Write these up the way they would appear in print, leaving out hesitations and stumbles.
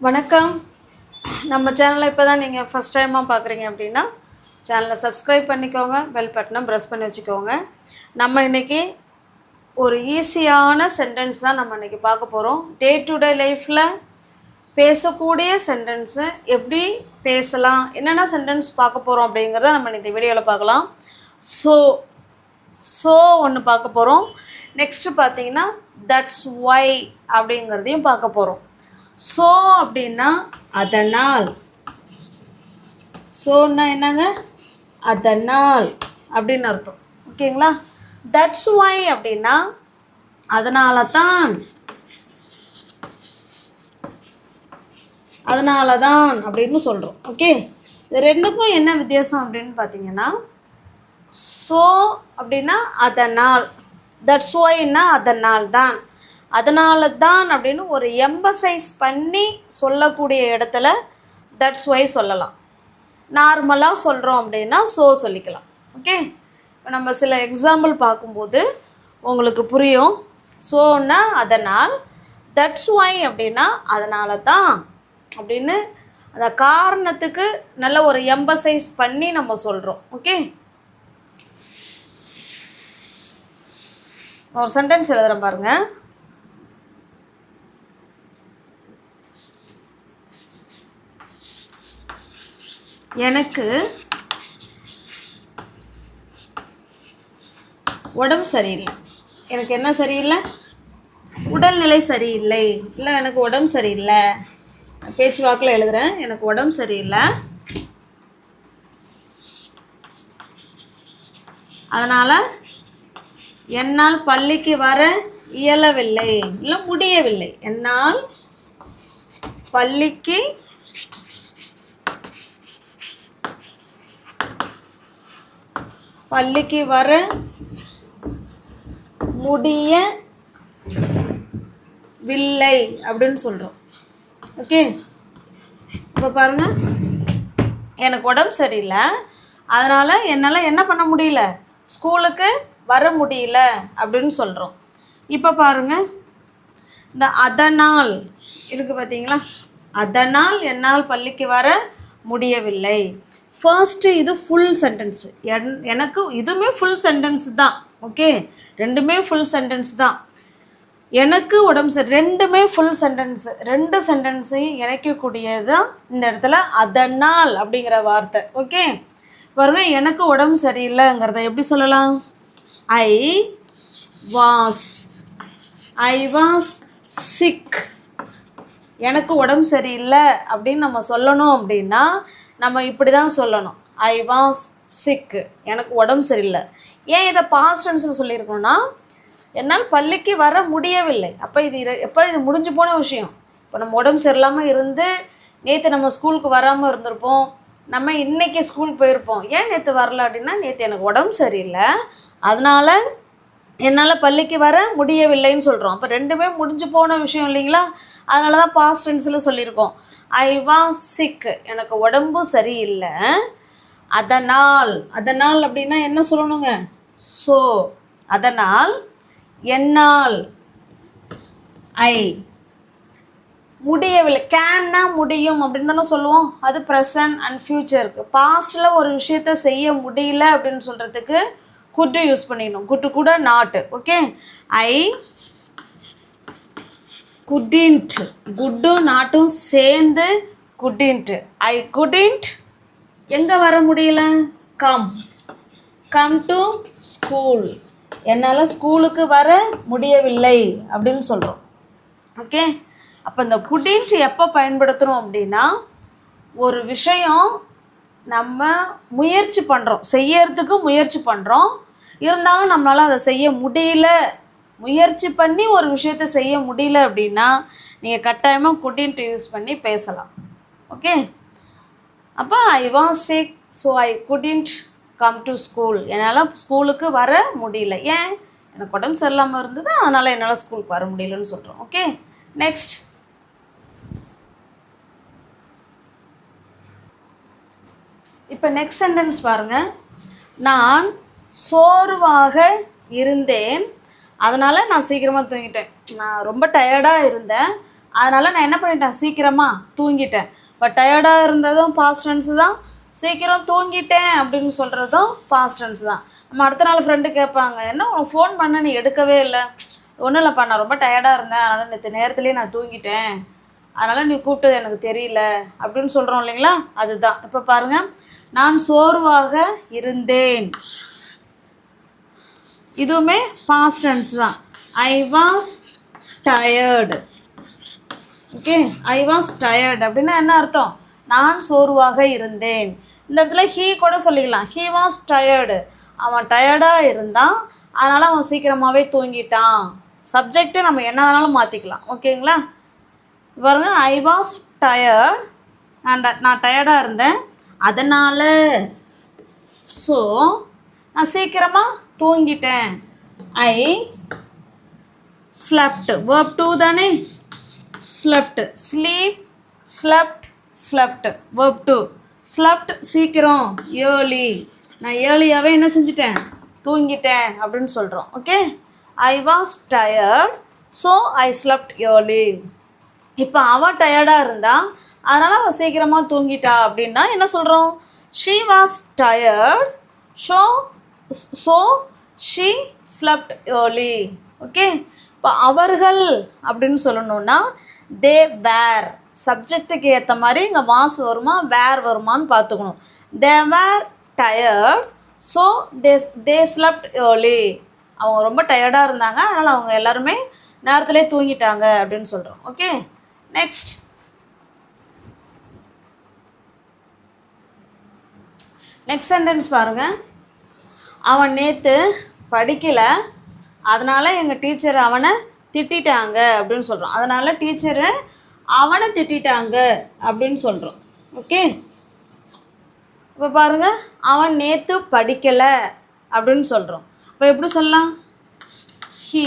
வணக்கம். நம்ம சேனலை இப்போ தான் நீங்கள் ஃபஸ்ட் டைமாக பார்க்குறீங்க அப்படின்னா சேனலை சப்ஸ்கிரைப் பண்ணிக்கோங்க, பெல் பட்டனை ப்ரெஸ் பண்ணி வச்சுக்கோங்க. நம்ம இன்றைக்கி ஒரு ஈஸியான சென்டென்ஸ் தான் நம்ம இன்றைக்கி பார்க்க போகிறோம். டே டு டே லைஃப்பில் பேசக்கூடிய சென்டென்ஸு எப்படி பேசலாம், என்னென்ன சென்டென்ஸ் பார்க்க போகிறோம் அப்படிங்கிறத நம்ம இந்த வீடியோவில் பார்க்கலாம். ஸோ ஒன்று பார்க்க போகிறோம். நெக்ஸ்ட்டு பார்த்தீங்கன்னா தட்ஸ் ஒய் அப்படிங்கிறதையும் பார்க்க போகிறோம். ஸோ அப்படின்னா அதனால், ஸோன்னா என்னங்க, அதனால் அப்படின்னு அர்த்தம். ஓகேங்களா? தட்ஸ் ஒய் அப்படின்னா அதனால தான், அப்படின்னு சொல்கிறோம். ஓகே, இது ரெண்டுக்கும் என்ன வித்தியாசம் அப்படின்னு பார்த்தீங்கன்னா, ஸோ அப்படின்னா அதனால், தட்ஸ் ஒய்னா அதனால் தான், அதனால தான் அப்படின்னு ஒரு எம்பசைஸ் பண்ணி சொல்லக்கூடிய இடத்துல தட்ஸ் ஒய் சொல்லலாம். நார்மலாக சொல்கிறோம் அப்படின்னா ஸோ சொல்லிக்கலாம். ஓகே, இப்போ நம்ம சில எக்ஸாம்பிள் பார்க்கும்போது உங்களுக்கு புரியும். ஸோன்னா அதனால், தட்ஸ் ஒய் அப்படின்னா அதனால தான் அப்படின்னு அந்த காரணத்துக்கு நல்ல ஒரு எம்பசைஸ் பண்ணி நம்ம சொல்கிறோம். ஓகே, ஒரு சென்டென்ஸ் எழுதுகிறேன் பாருங்கள். எனக்கு உடம்பு சரியில்லை. எனக்கு என்ன சரியில்லை? உடல்நிலை சரியில்லை. இல்லை, எனக்கு உடம்பு சரியில்லை. பேச்சு வாக்கில் எழுதுகிறேன். எனக்கு உடம்பு சரியில்லை, அதனால் என்னால் பள்ளிக்கு வர இயலவில்லை, இல்லை முடியவில்லை. என்னால் பள்ளிக்கு வர முடியவில்லை அப்படின்னு சொல்கிறோம். ஓகே, இப்போ பாருங்கள், எனக்கு உடம்பு சரியில்லை, அதனால் என்னால் என்ன பண்ண முடியல, ஸ்கூலுக்கு வர முடியல அப்படின்னு சொல்கிறோம். இப்போ பாருங்கள், இந்த அதனால் இருக்குது பார்த்தீங்களா, அதனால் என்னால் பள்ளிக்கு வர முடியவில்லை. ஃபர்ஸ்ட்டு இது ஃபுல் சென்டென்ஸு. எனக்கு இதுவுமே ஃபுல் சென்டென்ஸ் தான். ஓகே, ரெண்டுமே ஃபுல் சென்டென்ஸ் தான். எனக்கு உடம்பு சரி, ரெண்டுமே ஃபுல் சென்டென்ஸு. ரெண்டு சென்டென்ஸையும் இணைக்கக்கூடியது தான் இந்த இடத்துல அதனால் அப்படிங்கிற வார்த்தை. ஓகே, பாருங்க, எனக்கு உடம்பு சரியில்லைங்கிறத எப்படி சொல்லலாம்? I was sick. எனக்கு உடம்பு சரியில்லை அப்படின்னு நம்ம சொல்லணும் அப்படின்னா நம்ம இப்படி தான் சொல்லணும். ஐ வாஸ் சிக், எனக்கு உடம்பு சரியில்லை. ஏன் இதை பாஸ்ட் டென்ஸில் சொல்லியிருக்கோன்னா, என்னால் பள்ளிக்கு வர முடியவில்லை. அப்போ இது முடிஞ்சு போன விஷயம். இப்போ நம்ம உடம்பு சரியில்லாமல் இருந்து நேற்று நம்ம ஸ்கூலுக்கு வராமல் இருந்திருப்போம், நம்ம இன்றைக்கி ஸ்கூலுக்கு போயிருப்போம். ஏன் நேற்று வரல அப்படின்னா, நேற்று எனக்கு உடம்பு சரியில்லை, அதனால் என்னால் பள்ளிக்கு வர முடியவில்லைன்னு சொல்கிறோம். அப்போ ரெண்டுமே முடிஞ்சு போன விஷயம் இல்லைங்களா? அதனால தான் பாஸ்ட் டென்ஸில் சொல்லியிருக்கோம். ஐ வாஸ் சிக், எனக்கு உடம்பு சரியில்லை, அதனால் அப்படின்னா என்ன சொல்லணுங்க? ஸோ அதனால் என்னால் ஐ முடியவில்லை. கேன்னா முடியும் அப்படின்னு தானே சொல்லுவோம். அது ப்ரெசன்ட் அண்ட் ஃப்யூச்சருக்கு. பாஸ்டில் ஒரு விஷயத்த செய்ய முடியல அப்படின்னு சொல்கிறதுக்கு குட்டு யூஸ் பண்ணிடணும். குட்டு கூட நாட்டு. ஓகே, ஐ குடின்ட், குட்டும் நாட்டும் சேர்ந்து குடின்ட். ஐ குடின்ட் எங்கே வர முடியல? கம் டு ஸ்கூல், என்னால் ஸ்கூலுக்கு வர முடியவில்லை அப்படின்னு சொல்கிறோம். ஓகே, அப்போ இந்த குடின்ட் எப்போ பயன்படுத்துகிறோம் அப்படின்னா, ஒரு விஷயம் நம்ம முயற்சி பண்ணுறோம், செய்யறதுக்கு முயற்சி பண்ணுறோம், இருந்தாலும் நம்மளால் அதை செய்ய முடியல, முயற்சி பண்ணி ஒரு விஷயத்தை செய்ய முடியல அப்படின்னா நீங்கள் கட்டாயமாக குடின்ட் யூஸ் பண்ணி பேசலாம். ஓகே, அப்போ I was sick, so I couldn't come to school, என்னால் ஸ்கூலுக்கு வர முடியல. ஏன்? எனக்கு உடம்பு சரியில்லாமல் இருந்தது, அதனால் என்னால் ஸ்கூலுக்கு வர முடியலன்னு சொல்கிறோம். Okay, next. இப்போ நெக்ஸ்ட் சென்டென்ஸ் பாருங்கள். நான் சோர்வாக இருந்தேன், அதனால் நான் சீக்கிரமாக தூங்கிட்டேன். நான் ரொம்ப டயர்டாக இருந்தேன், அதனால் நான் என்ன பண்ணிட்டேன், சீக்கிரமாக தூங்கிட்டேன். இப்போ டயர்டாக இருந்ததும் பாஸ்ட் டென்ஸ் தான், சீக்கிரம் தூங்கிட்டேன் அப்படின்னு சொல்கிறதும் பாஸ்ட் டென்ஸ் தான். நம்ம அடுத்த நாள் ஃப்ரெண்டு கேட்பாங்க, என்ன உனக்கு ஃபோன் பண்ண நீ எடுக்கவே இல்லை. ஒன்றும் இல்லைப்பா, நான் ரொம்ப டயர்டாக இருந்தேன், அதனால் நேற்று நேரத்துலேயே நான் தூங்கிட்டேன், அதனால் நீ கூப்பிட்டது எனக்கு தெரியல அப்படின்னு சொல்கிறோம் இல்லைங்களா, அதுதான். இப்போ பாருங்கள், நான் சோர்வாக இருந்தேன், இதுவுமே பாஸ்ட் டென்ஸ் தான். I was tired. Okay, I was tired அப்படின்னா என்ன அர்த்தம், நான் சோர்வாக இருந்தேன். இந்த இடத்துல ஹீ கூட சொல்லிக்கலாம், ஹீ வாஸ் டயர்டு, அவன் டயர்டாக இருந்தான், அதனால் அவன் சீக்கிரமாகவே தூங்கிட்டான். சப்ஜெக்ட்டு நம்ம என்ன வேணாலும் மாற்றிக்கலாம். ஓகேங்களா, பாருங்க, ஐ வாஸ் டயர்ட், நான் டயர்டாக இருந்தேன், அதனால், ஸோ நான் சீக்கிரமாக தூங்கிட்டேன். ஐ ஸ்லெப்ட், verb 2 தானே, slept, sleep, slept, slept, verb 2. Slept சீக்கிரம், ஏர்லி, நான் ஏர்லியாகவே என்ன செஞ்சிட்டேன், தூங்கிட்டேன் அப்படின்னு சொல்கிறோம். Okay, I was tired, so I slept early. இப்போ அவள் டயர்டாக இருந்தா, அதனால் அவள் சீக்கிரமாக தூங்கிட்டா அப்படின்னா என்ன சொல்கிறோம், she was tired, so she slept early. Okay, இப்போ அவர்கள் அப்படின்னு சொல்லணுன்னா தே வேர், சப்ஜெக்ட்டுக்கு ஏற்ற மாதிரி இங்கே வாஸ் வருமா வேர் வருமானு பார்த்துக்கணும். They were tired, so they slept early, அவங்க ரொம்ப டயர்டாக இருந்தாங்க, அதனால் அவங்க எல்லாருமே நேரத்திலே தூங்கிட்டாங்க அப்படின்னு சொல்கிறோம். ஓகே, நெக்ஸ்ட் சென்டென்ஸ் பாருங்கள். அவன் நேற்று படிக்கலை, அதனால் எங்கள் டீச்சர் அவனை திட்டாங்க அப்படின்னு சொல்கிறோம். அதனால் டீச்சரை அவனை திட்டாங்க அப்படின்னு சொல்கிறோம். ஓகே, இப்போ பாருங்கள், அவன் நேற்று படிக்கலை அப்படின்னு சொல்கிறோம். இப்போ எப்படி சொல்லலாம், ஹீ,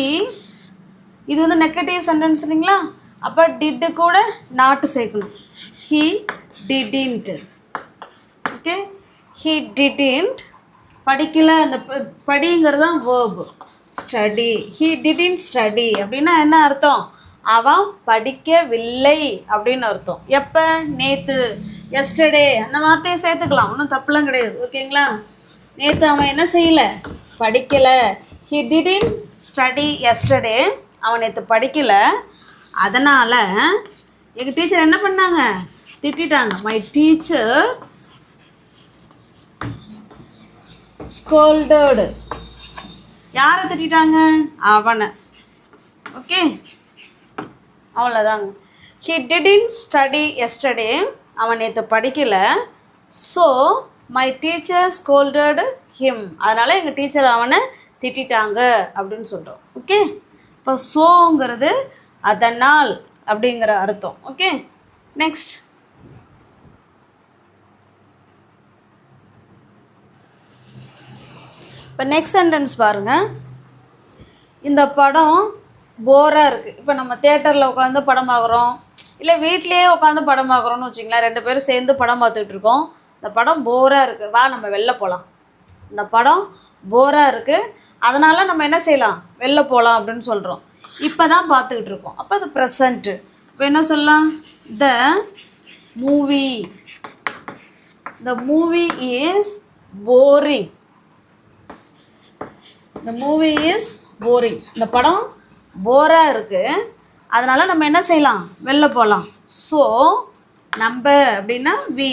இது வந்து நெகட்டிவ் சென்டென்ஸ் இல்லைங்களா, அப்போ டிட்டு கூட நாட்டு சேர்க்கணும். He didn't. Okay, he didn't, படிக்கலை, அந்த படிங்கிறது தான் verb. Study, he didn't study அப்படின்னா என்ன அர்த்தம், அவன் படிக்கவில்லை அப்படின்னு அர்த்தம். எப்போ, நேற்று, எஸ்டர்டே, அந்த வார்த்தையை சேர்த்துக்கலாம், ஒன்றும் தப்புலாம் கிடையாது. ஓகேங்களா, நேற்று அவன் என்ன செய்யலை, படிக்கலை. ஹீ டிடின்ட் ஸ்டடி எஸ்டர்டே, அவன் நேற்று படிக்கலை, அதனால் எங்கள் டீச்சர் என்ன பண்ணாங்க, திட்டாங்க. மை டீச்சர் ஸ்கோல்டடு, யாரை திட்டாங்க, அவனை. ஓகே, அவ்வளோதாங்க. ஹி டிடின்ட் ஸ்டடி எஸ்டர்டே, அவன் நேற்று படிக்கலை, ஸோ மை டீச்சர் ஸ்கோல்டடு ஹிம், அதனால் எங்கள் டீச்சர் அவனை திட்டாங்க அப்படின்னு சொல்கிறோம். ஓகே, இப்போ ஸோங்கிறது அதனால் அப்படிங்கிற அர்த்தம். ஓகே, நெக்ஸ்ட் இப்போ நெக்ஸ்ட் சென்டென்ஸ் பாருங்கள். இந்த படம் போராக இருக்குது. இப்போ நம்ம தேட்டரில் உட்காந்து படம் பார்க்குறோம், இல்லை வீட்லேயே உட்காந்து படம் பார்க்குறோன்னு வச்சிங்களேன், 2 பேரும் சேர்ந்து படம் பார்த்துக்கிட்டு இருக்கோம். இந்த படம் போராக இருக்குது, வா நம்ம வெளில போகலாம். இந்த படம் போராக இருக்குது, அதனால் நம்ம என்ன செய்யலாம், வெளில போகலாம் அப்படின்னு சொல்கிறோம். இப்போ தான் பார்த்துக்கிட்டு இருக்கோம், அப்போ அது ப்ரெசண்ட்டு. இப்போ என்ன சொல்லலாம், த மூவி இஸ் போரிங். இந்த மூவி இஸ் போரிங், இந்த படம் போராக இருக்குது, அதனால் நம்ம என்ன செய்யலாம், வெளில போகலாம். ஸோ நம்ம அப்படின்னா வி,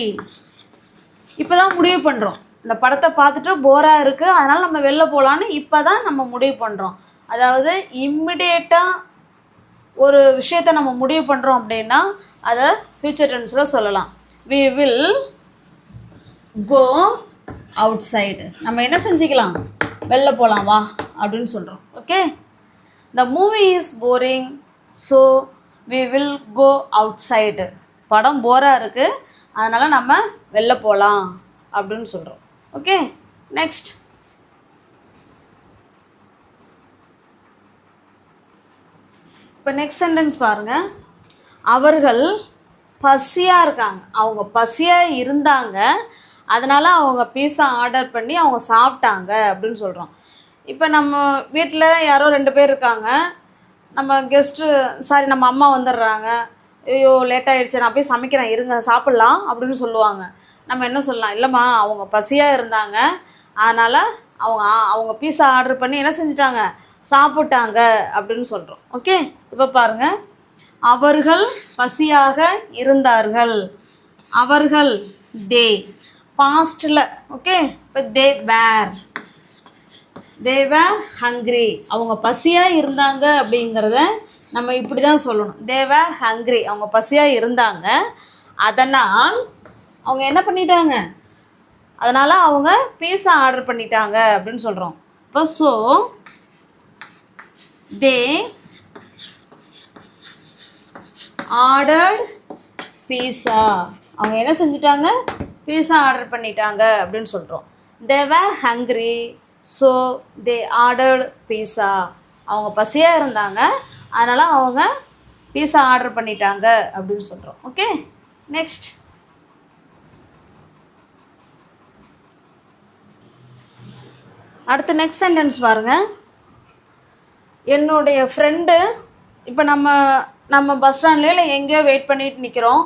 இப்போ தான் முடிவு பண்ணுறோம், இந்த படத்தை பார்த்துட்டு போராக இருக்குது, அதனால் நம்ம வெளில போகலான்னு இப்போ தான் நம்ம முடிவு பண்ணுறோம். அதாவது இம்மிடியேட்டாக ஒரு விஷயத்தை நம்ம முடிவு பண்ணுறோம் அப்படின்னா அதை ஃப்யூச்சர் டென்ஸில் சொல்லலாம். We will go outside, நம்ம என்ன செஞ்சுக்கலாம், வெளில போகலாம் வா அப்படின்னு சொல்கிறோம். Okay, the movie is boring, so we will go outside, படம் போராக இருக்குது, அதனால் நம்ம வெளில போகலாம் அப்படின்னு சொல்கிறோம். ஓகே, நெக்ஸ்ட் இப்போ நெக்ஸ்ட் சென்டென்ஸ் பாருங்கள். அவர்கள் பசியாக இருக்காங்க, அவங்க பசியாக இருந்தாங்க, அதனால் அவங்க பீஸா ஆர்டர் பண்ணி அவங்க சாப்பிட்டாங்க அப்படின்னு சொல்கிறோம். இப்போ நம்ம வீட்டில் யாரோ 2 பேர் இருக்காங்க, நம்ம கெஸ்ட்டு சாரி நம்ம அம்மா வந்துடுறாங்க, ஐயோ லேட் ஆகிடுச்சு, நான் போய் சமைக்கிறேன் இருங்க சாப்பிட்லாம் அப்படின்னு சொல்லுவாங்க. நம்ம என்ன சொல்லலாம், இல்லைம்மா அவங்க பசியாக இருந்தாங்க, அதனால் அவங்க பீஸா ஆர்டர் பண்ணி என்ன செஞ்சிட்டாங்க, சாப்பிட்டாங்க அப்படின்னு சொல்கிறோம். ஓகே, இப்போ பாருங்கள், அவர்கள் பசியாக இருந்தார்கள். அவர்கள் தே பாஸ்டில். ஓகே, இப்போ தே வேர் ஹங்க்ரி. அவங்க பசியாக இருந்தாங்க அப்படிங்கிறத நம்ம இப்படி தான் சொல்லணும். தே வேர் ஹங்க்ரி, அவங்க பசியாக இருந்தாங்க, அதனால் அவங்க என்ன பண்ணிட்டாங்க, அதனால் அவங்க பீஸா ஆர்டர் பண்ணிட்டாங்க அப்படின்னு சொல்கிறோம். இப்போ ஸோ தே ஆர்டர்ட் பீஸா, அவங்க என்ன செஞ்சிட்டாங்க, பீஸா ஆர்டர் பண்ணிட்டாங்க அப்படின்னு சொல்கிறோம். தே வேர் ஹங்க்ரி ஸோ தே ஆர்டர்ட் பீஸா, அவங்க பசியாக இருந்தாங்க, அதனால் அவங்க பீஸா ஆர்டர் பண்ணிட்டாங்க அப்படின்னு சொல்கிறோம். ஓகே, நெக்ஸ்ட் அடுத்து நெக்ஸ்ட் சென்டென்ஸ் பாருங்கள். என்னுடைய ஃப்ரெண்டு, இப்போ நம்ம பஸ் ஸ்டாண்ட்லேயோ இல்லை எங்கேயோ வெயிட் பண்ணிட்டு நிற்கிறோம்.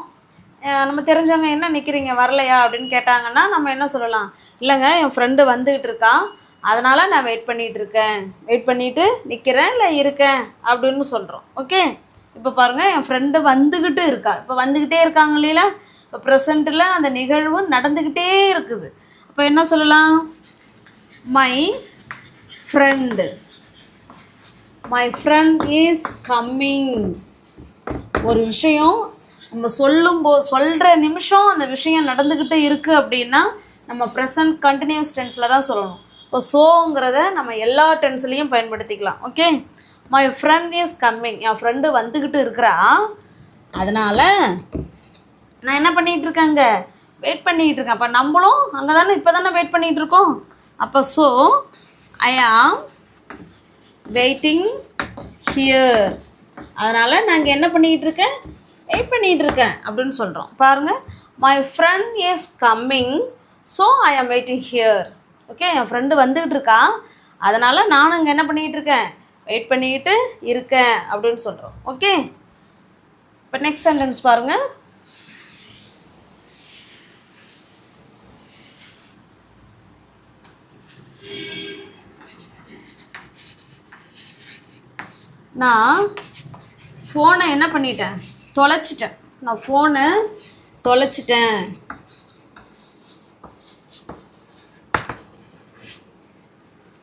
நம்ம தெரிஞ்சவங்க என்ன நிற்கிறீங்க வரலையா அப்படின்னு கேட்டாங்கன்னா நம்ம என்ன சொல்லலாம், இல்லைங்க என் ஃப்ரெண்டு வந்துக்கிட்டு இருக்கான், அதனால் நான் வெயிட் பண்ணிவிட்டு நிற்கிறேன் இல்லை இருக்கேன் அப்படின்னு சொல்கிறோம். ஓகே, இப்போ பாருங்கள், என் ஃப்ரெண்டு வந்துக்கிட்டு இருக்கா, இப்போ வந்துக்கிட்டே இருக்காங்க இல்லையா, இப்போ ப்ரெசண்ட்டில் அந்த நிகழ்வு நடந்துக்கிட்டே இருக்குது. அப்போ என்ன சொல்லலாம், மை ஃப்ரெண்ட் இஸ் கம்மிங். ஒரு விஷயம் நம்ம சொல்கிற நிமிஷம் அந்த விஷயம் நடந்துக்கிட்டு இருக்குது அப்படின்னா நம்ம ப்ரெசன்ட் கண்டினியூஸ் டென்ஸில் தான் சொல்லணும். இப்போ ஸோங்கிறத நம்ம எல்லா டென்ஸ்லேயும் பயன்படுத்திக்கலாம். Okay, my friend is coming, N friend வந்துக்கிட்டு இருக்கிறா, அதனால் நான் என்ன பண்ணிகிட்ருக்கேங்க, வெயிட் பண்ணிக்கிட்டு இருக்கேன். அப்போ நம்மளும் அங்கே தானே இப்போ தானே வெயிட் பண்ணிகிட்ருக்கோம். அப்போ ஸோ ஐ ஆம் வெயிட்டிங் ஹியர், அதனால் நாங்கள் என்ன பண்ணிக்கிட்டு இருக்கேன், வெயிட் பண்ணிகிட்டு இருக்கேன் அப்படின்னு சொல்கிறோம். பாருங்கள், my friend is coming so I ஆம் waiting here. Okay, N friend வந்துக்கிட்டு இருக்கா, அதனால் நானும் இங்கே என்ன பண்ணிக்கிட்டு இருக்கேன், வெயிட் பண்ணிக்கிட்டு இருக்கேன் அப்படின்னு சொல்கிறோம். ஓகே, இப்போ நெக்ஸ்ட் சென்டென்ஸ் பாருங்கள். நான் ஃபோனை என்ன பண்ணிட்டேன், தொலைச்சிட்டேன். நான் ஃபோனை தொலைச்சிட்டேன்.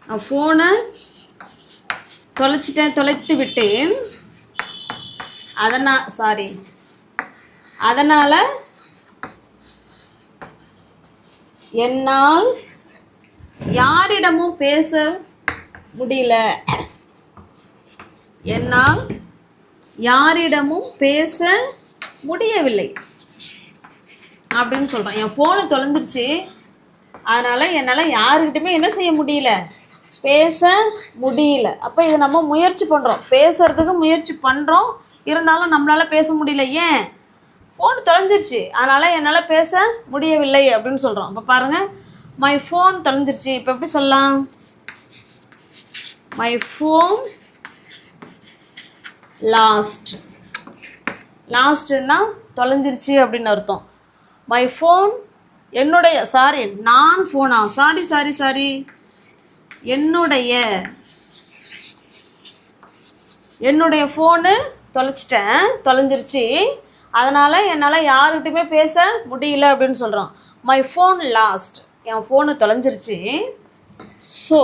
நான் ஃபோனை தொலைத்து விட்டேன். அதனால் என்னால் யாரிடமும் பேச முடியல. என்னால் யாரிடமும் பேச முடியவில்லை அப்படின்னு சொல்கிறேன். என் ஃபோனு தொலைந்துருச்சு, அதனால் என்னால் யாருக்கிட்டுமே என்ன செய்ய முடியல, பேச முடியல. அப்போ இது நம்ம முயற்சி பண்ணுறோம், பேசுகிறதுக்கு முயற்சி பண்ணுறோம், இருந்தாலும் நம்மளால் பேச முடியல. ஏன், ஃபோன் தொலைஞ்சிருச்சு, அதனால் என்னால் பேச முடியவில்லை அப்படின்னு சொல்கிறோம். இப்போ பாருங்கள், மை ஃபோன் தொலைஞ்சிருச்சு. இப்போ எப்படி சொல்லலாம், மை ஃபோன் லாஸ்ட்னா தொலைஞ்சிருச்சு அப்படின்னு அர்த்தம். மை ஃபோன் என்னுடைய நான் ஃபோனா சாரி என்னுடைய ஃபோனு தொலைஞ்சிருச்சு, அதனால் என்னால் யாருக்கிட்டையுமே பேச முடியல அப்படின்னு சொல்கிறோம். மை ஃபோன் லாஸ்ட், என் ஃபோனு தொலைஞ்சிருச்சு, ஸோ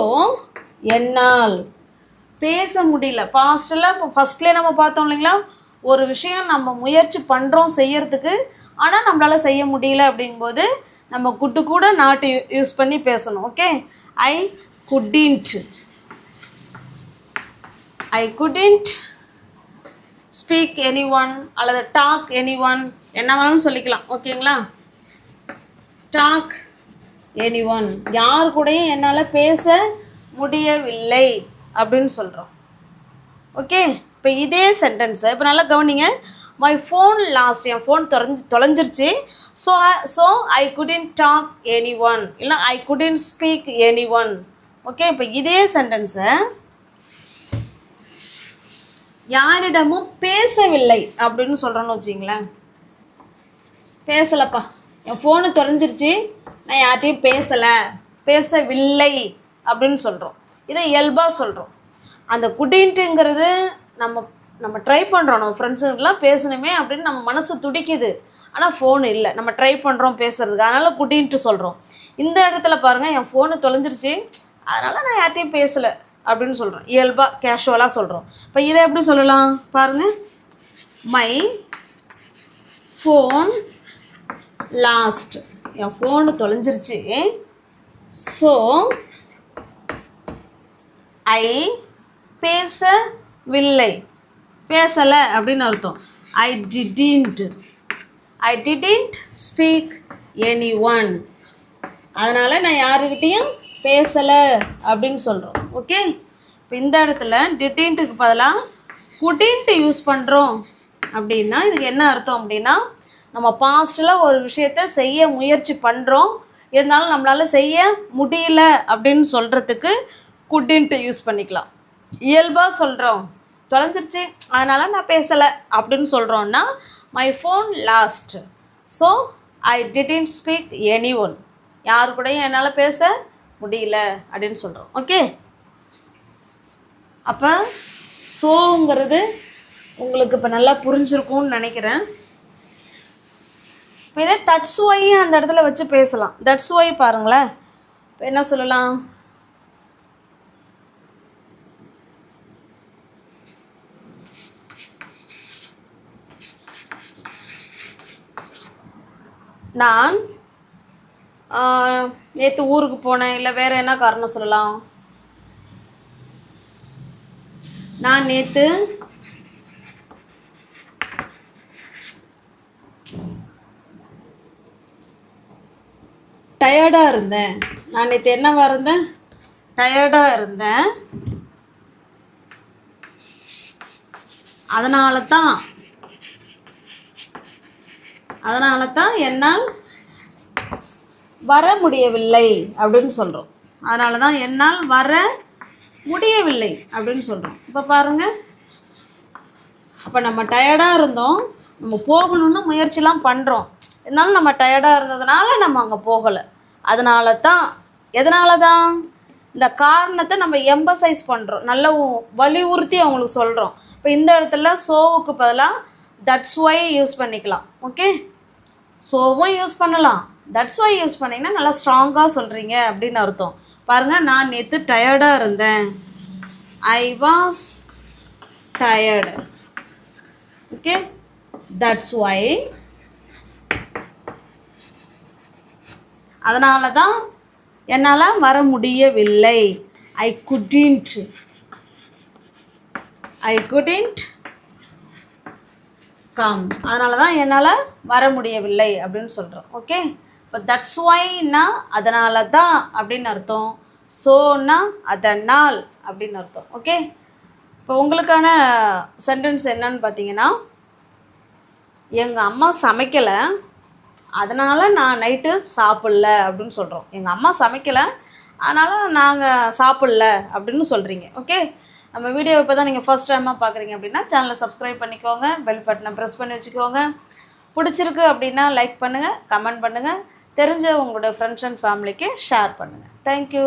என்னால் பேச முடியல. பாஸ்டில் இப்போ ஃபஸ்ட்லேயே நம்ம பார்த்தோம் இல்லைங்களா, ஒரு விஷயம் நம்ம முயற்சி பண்ணுறோம் செய்யறதுக்கு, ஆனால் நம்மளால் செய்ய முடியல அப்படிங்கும்போது நம்ம குட்டு கூட நாட்டு யூஸ் பண்ணி பேசணும். ஓகே, ஐ குடின்ட் ஸ்பீக் எனி ஒன் அல்லது டாக் எனி ஒன், என்ன வேணாலும் சொல்லிக்கலாம். ஓகேங்களா, டாக் எனி ஒன், யார் கூடயும் என்னால் பேச முடியவில்லை அப்படின்னு சொல்கிறோம். ஓகே, இப்போ இதே சென்டென்ஸை இப்போ நல்லா கவனிங்க. மை ஃபோன் லாஸ்ட், என் ஃபோன் தொலைஞ்சிருச்சு, so I couldn't talk anyone, இல்லை I couldn't speak anyone. Okay, இப்போ இதே சென்டென்ஸை யாரிடமும் பேசவில்லை அப்படின்னு சொல்கிறோன்னு வச்சிங்களேன். பேசலப்பா, என் ஃபோனு தொலைஞ்சிருச்சு, நான் யார்கிட்டையும் பேசவில்லை அப்படின்னு சொல்கிறோம். இதை இயல்பாக சொல்கிறோம். அந்த குடின்ட்டுங்கிறது நம்ம ட்ரை பண்ணுறோம், நம்ம ஃப்ரெண்ட்ஸுங்கெலாம் பேசணுமே அப்படின்னு நம்ம மனசு துடிக்குது. ஆனால் ஃபோனு இல்லை, நம்ம ட்ரை பண்ணுறோம் பேசுகிறதுக்கு, அதனால் குடின்ட்டு சொல்கிறோம். இந்த இடத்துல பாருங்கள், என் ஃபோனு தொலைஞ்சிருச்சு, அதனால் நான் யார்கிட்டையும் பேசலை அப்படின்னு சொல்கிறோம். இயல்பாக கேஷுவலாக சொல்கிறோம். இப்போ இதை எப்படி சொல்லலாம் பாருங்கள். மை ஃபோன் லாஸ்ட், என் ஃபோனு தொலைஞ்சிருச்சு, ஸோ ஐ பேசவில்லை, பேசலை அப்படின்னு அர்த்தம். I didn't speak anyone, அதனால் நான் யாருக்கிட்டேயும் பேசலை அப்படின்னு சொல்கிறோம். ஓகே, இப்போ இந்த இடத்துல டிடின்ட்டுக்கு பதிலாக குடின்ட்டு யூஸ் பண்ணுறோம் அப்படின்னா இதுக்கு என்ன அர்த்தம் அப்படின்னா, நம்ம பாஸ்ட்டில் ஒரு விஷயத்தை செய்ய முயற்சி பண்ணுறோம், இருந்தாலும் நம்மளால் செய்ய முடியல அப்படின்னு சொல்கிறதுக்கு குடின்ட்டு யூஸ் பண்ணிக்கலாம். இயல்பாக சொல்கிறோம், தொலைஞ்சிருச்சு அதனால் நான் பேசலை அப்படின்னு சொல்கிறோன்னா my phone last, so I didn't speak any one, யாரு கூடயும் என்னால் பேச முடியல அப்படின்னு சொல்கிறோம். ஓகே, அப்போ ஸோங்கிறது உங்களுக்கு இப்போ நல்லா புரிஞ்சிருக்கும்னு நினைக்கிறேன். இப்போ இதே தட்ஸ் ஒய் அந்த இடத்துல வச்சு பேசலாம். தட்ஸ் ஒய் பாருங்களேன், இப்போ என்ன சொல்லலாம், நான் நேற்று ஊருக்கு போனேன், இல்லை வேறு என்ன காரணம் சொல்லலாம். நான் நேற்று டயர்டாக இருந்தேன், நான் நேற்று என்னவா இருந்தேன், டயர்டாக இருந்தேன், அதனால தான் என்னால் வர முடியவில்லை அப்படின்னு சொல்கிறோம். அதனால தான் என்னால் வர முடியவில்லை அப்படின்னு சொல்கிறோம். இப்போ பாருங்கள், அப்போ நம்ம டயர்டாக இருந்தோம், நம்ம போகணுன்னு முயற்சிலாம் பண்ணுறோம், இருந்தாலும் நம்ம டயர்டாக இருந்ததுனால நம்ம அங்கே போகலை. எதனால தான் இந்த காரணத்தை நம்ம எம்பசைஸ் பண்ணுறோம், நல்ல வலியுறுத்தி அவங்களுக்கு சொல்கிறோம். இப்போ இந்த இடத்துல சோவுக்கு பதிலாக தட்ஸ் ஒய் யூஸ் பண்ணிக்கலாம். ஓகே, சோவும் யூஸ் பண்ணலாம், தட்ஸ் ஒய் யூஸ் பண்ணிங்கன்னா நல்லா ஸ்ட்ராங்காக சொல்கிறீங்க அப்படின்னு அர்த்தம். பாருங்கள், நான் நேற்று டயர்டாக இருந்தேன், I was tired. Okay, that's why, அதனால தான் என்னால் வர முடியவில்லை, ஐ குடின்ட் கம், அதனால தான் என்னால் வர முடியவில்லை அப்படின்னு சொல்கிறோம். ஓகே, இப்போ தட்ஸ் ஒய்னா அதனால தான் அப்படின்னு அர்த்தம், ஸோன்னா அதனால் அப்படின்னு அர்த்தம். ஓகே, இப்போ உங்களுக்கான சென்டென்ஸ் என்னன்னு பார்த்தீங்கன்னா, எங்கள் அம்மா சமைக்கலை அதனால் நான் நைட்டு சாப்பிட்ல அப்படின்னு சொல்கிறோம். எங்கள் அம்மா சமைக்கலை அதனால் நாங்கள் சாப்பிட்ல அப்படின்னு சொல்கிறீங்க. ஓகே, நம்ம வீடியோ இப்போ தான் நீங்கள் ஃபர்ஸ்ட் டைமாக பார்க்குறீங்க அப்படின்னா சேனலை சப்ஸ்கிரைப் பண்ணிக்கோங்க, பெல் பட்டனை ப்ரெஸ் பண்ணி வச்சுக்கோங்க. பிடிச்சிருக்கு அப்படின்னா லைக் பண்ணுங்கள், கமெண்ட் பண்ணுங்கள், தெரிஞ்ச உங்களோட ஃப்ரெண்ட்ஸ் அண்ட் ஃபேமிலிக்கு ஷேர் பண்ணுங்கள். தேங்க்யூ.